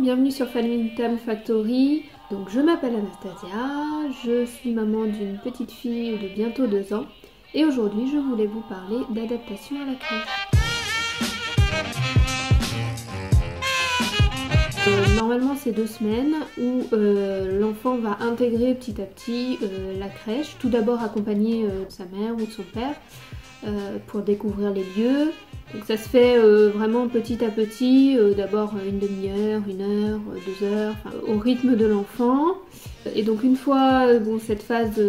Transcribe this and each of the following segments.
bienvenue sur Family Time Factory. Donc je m'appelle Anastasia, je suis maman d'une petite fille de bientôt 2 ans et aujourd'hui je voulais vous parler d'adaptation à la crèche. Normalement c'est 2 semaines où l'enfant va intégrer petit à petit la crèche, tout d'abord accompagné de sa mère ou de son père pour découvrir les lieux. Donc ça se fait vraiment petit à petit, d'abord une demi-heure, 1 heure, 2 heures, au rythme de l'enfant. Et donc une fois cette phase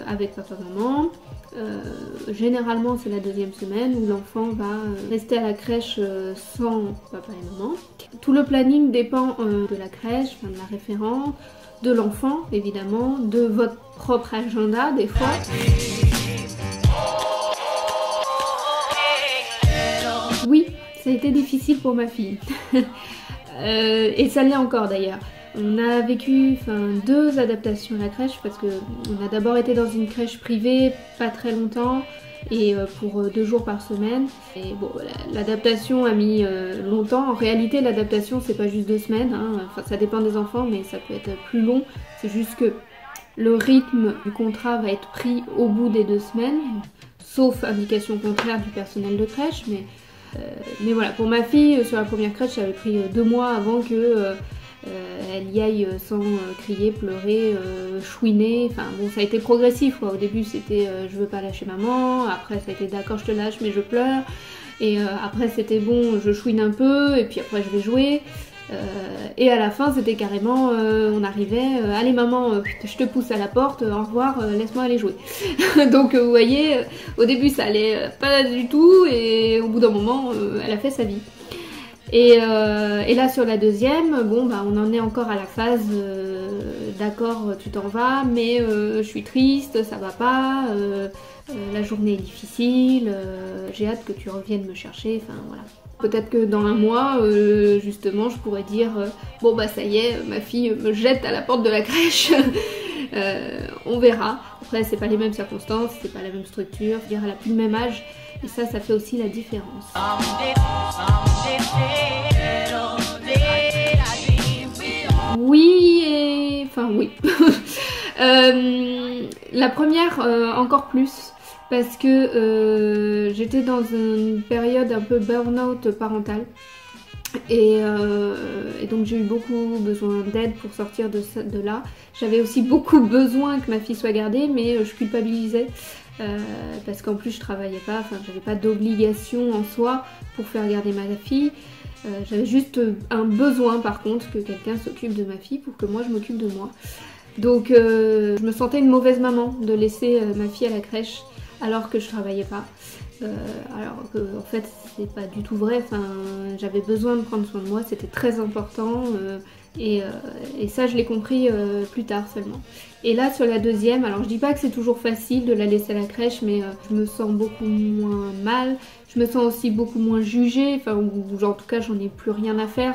avec papa-maman, généralement c'est la 2e semaine où l'enfant va rester à la crèche sans papa et maman. Tout le planning dépend de la crèche, de la référente, de l'enfant évidemment, de votre propre agenda des fois. Oui, ça a été difficile pour ma fille. Et ça l'est encore d'ailleurs. On a vécu 2 adaptations à la crèche parce qu'on a d'abord été dans une crèche privée pas très longtemps et pour 2 jours par semaine. Et bon, l'adaptation a mis longtemps. En réalité, l'adaptation c'est pas juste 2 semaines. Enfin, ça dépend des enfants, mais ça peut être plus long. C'est juste que le rythme du contrat va être pris au bout des 2 semaines, sauf indication contraire du personnel de crèche. Mais voilà, pour ma fille, sur la première crèche, ça avait pris 2 mois avant que elle y aille sans crier, pleurer, chouiner. Enfin bon, ça a été progressif quoi. Au début c'était je veux pas lâcher maman, après ça a été d'accord je te lâche mais je pleure, et après c'était bon je chouine un peu et puis après je vais jouer. Et à la fin c'était carrément on arrivait allez maman je te pousse à la porte, au revoir, laisse-moi aller jouer. Donc vous voyez, au début ça allait pas du tout et au bout d'un moment elle a fait sa vie. Et là sur la 2e, on en est encore à la phase d'accord tu t'en vas mais je suis triste, ça va pas, la journée est difficile, j'ai hâte que tu reviennes me chercher, enfin voilà. Peut-être que dans 1 mois, justement, je pourrais dire ça y est, ma fille me jette à la porte de la crèche. On verra. Après, c'est pas les mêmes circonstances, c'est pas la même structure. Je veux dire, elle a plus le même âge, et ça fait aussi la différence. Oui et enfin oui. La première encore plus. Parce que j'étais dans une période un peu burn-out parental et donc j'ai eu beaucoup besoin d'aide pour sortir de là. J'avais aussi beaucoup besoin que ma fille soit gardée, mais je culpabilisais parce qu'en plus je travaillais pas, j'avais pas d'obligation en soi pour faire garder ma fille. J'avais juste un besoin par contre que quelqu'un s'occupe de ma fille pour que moi je m'occupe de moi. Donc je me sentais une mauvaise maman de laisser ma fille à la crèche alors que je travaillais pas, alors que en fait c'est pas du tout vrai, j'avais besoin de prendre soin de moi, c'était très important, et ça je l'ai compris plus tard seulement. Et là sur la 2e, alors je dis pas que c'est toujours facile de la laisser à la crèche, mais je me sens beaucoup moins mal, je me sens aussi beaucoup moins jugée, ou en tout cas j'en ai plus rien à faire.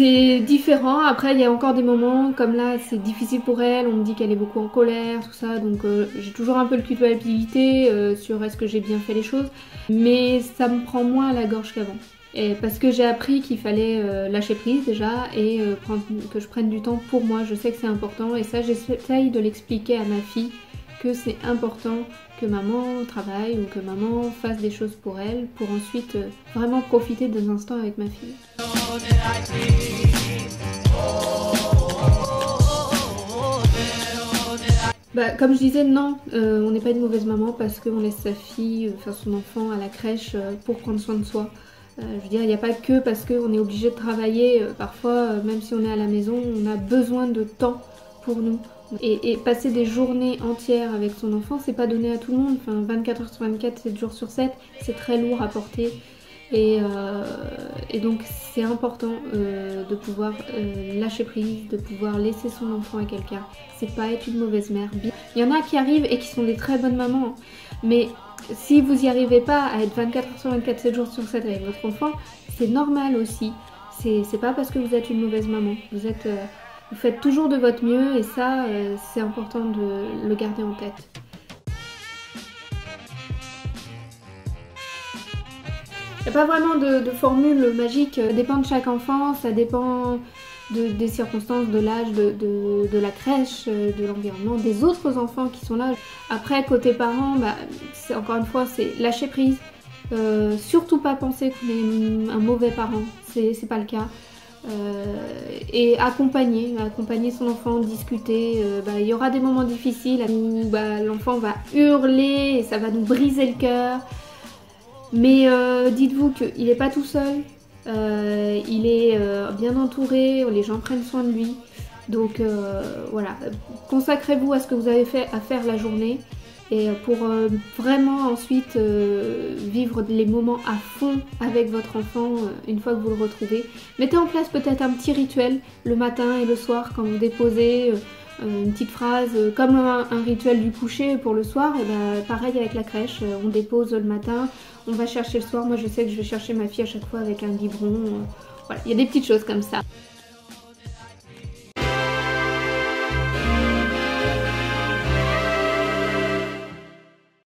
C'est différent, après il y a encore des moments comme là c'est difficile pour elle, on me dit qu'elle est beaucoup en colère, tout ça, donc j'ai toujours un peu de culpabilité sur est-ce que j'ai bien fait les choses, mais ça me prend moins à la gorge qu'avant. Parce que j'ai appris qu'il fallait lâcher prise déjà et que je prenne du temps pour moi, je sais que c'est important et ça j'essaye de l'expliquer à ma fille que c'est important que maman travaille ou que maman fasse des choses pour elle pour ensuite vraiment profiter des instants avec ma fille. Comme je disais, non, on n'est pas une mauvaise maman parce qu'on laisse sa fille, son enfant à la crèche pour prendre soin de soi. Je veux dire, il n'y a pas que parce qu'on est obligé de travailler, parfois même si on est à la maison, on a besoin de temps pour nous. Et passer des journées entières avec son enfant, c'est pas donné à tout le monde. 24 heures sur 24, 7 jours sur 7, c'est très lourd à porter. Et donc c'est important de pouvoir lâcher prise, de pouvoir laisser son enfant à quelqu'un. C'est pas être une mauvaise mère. Il y en a qui arrivent et qui sont des très bonnes mamans, mais si vous n'y arrivez pas à être 24 heures sur 24, 7 jours sur 7 avec votre enfant, c'est normal aussi. C'est pas parce que vous êtes une mauvaise maman. Vous faites toujours de votre mieux et ça, c'est important de le garder en tête. n'y a pas vraiment de formule magique, ça dépend de chaque enfant, ça dépend des circonstances, de l'âge, de la crèche, de l'environnement, des autres enfants qui sont là. Après, côté parents, c'est, encore une fois, c'est lâcher prise. Surtout pas penser qu'on est un mauvais parent, c'est pas le cas. Et accompagner son enfant, discuter. Il y aura des moments difficiles où l'enfant va hurler et ça va nous briser le cœur. Mais dites-vous qu'il n'est pas tout seul. Il est bien entouré, les gens prennent soin de lui. Donc voilà, consacrez-vous à ce que vous avez à faire la journée. Et pour vraiment ensuite vivre les moments à fond avec votre enfant une fois que vous le retrouvez. Mettez en place peut-être un petit rituel le matin et le soir quand vous déposez une petite phrase comme un rituel du coucher pour le soir. Et pareil avec la crèche, on dépose le matin, on va chercher le soir. Moi je sais que je vais chercher ma fille à chaque fois avec un biberon. Voilà, il y a des petites choses comme ça.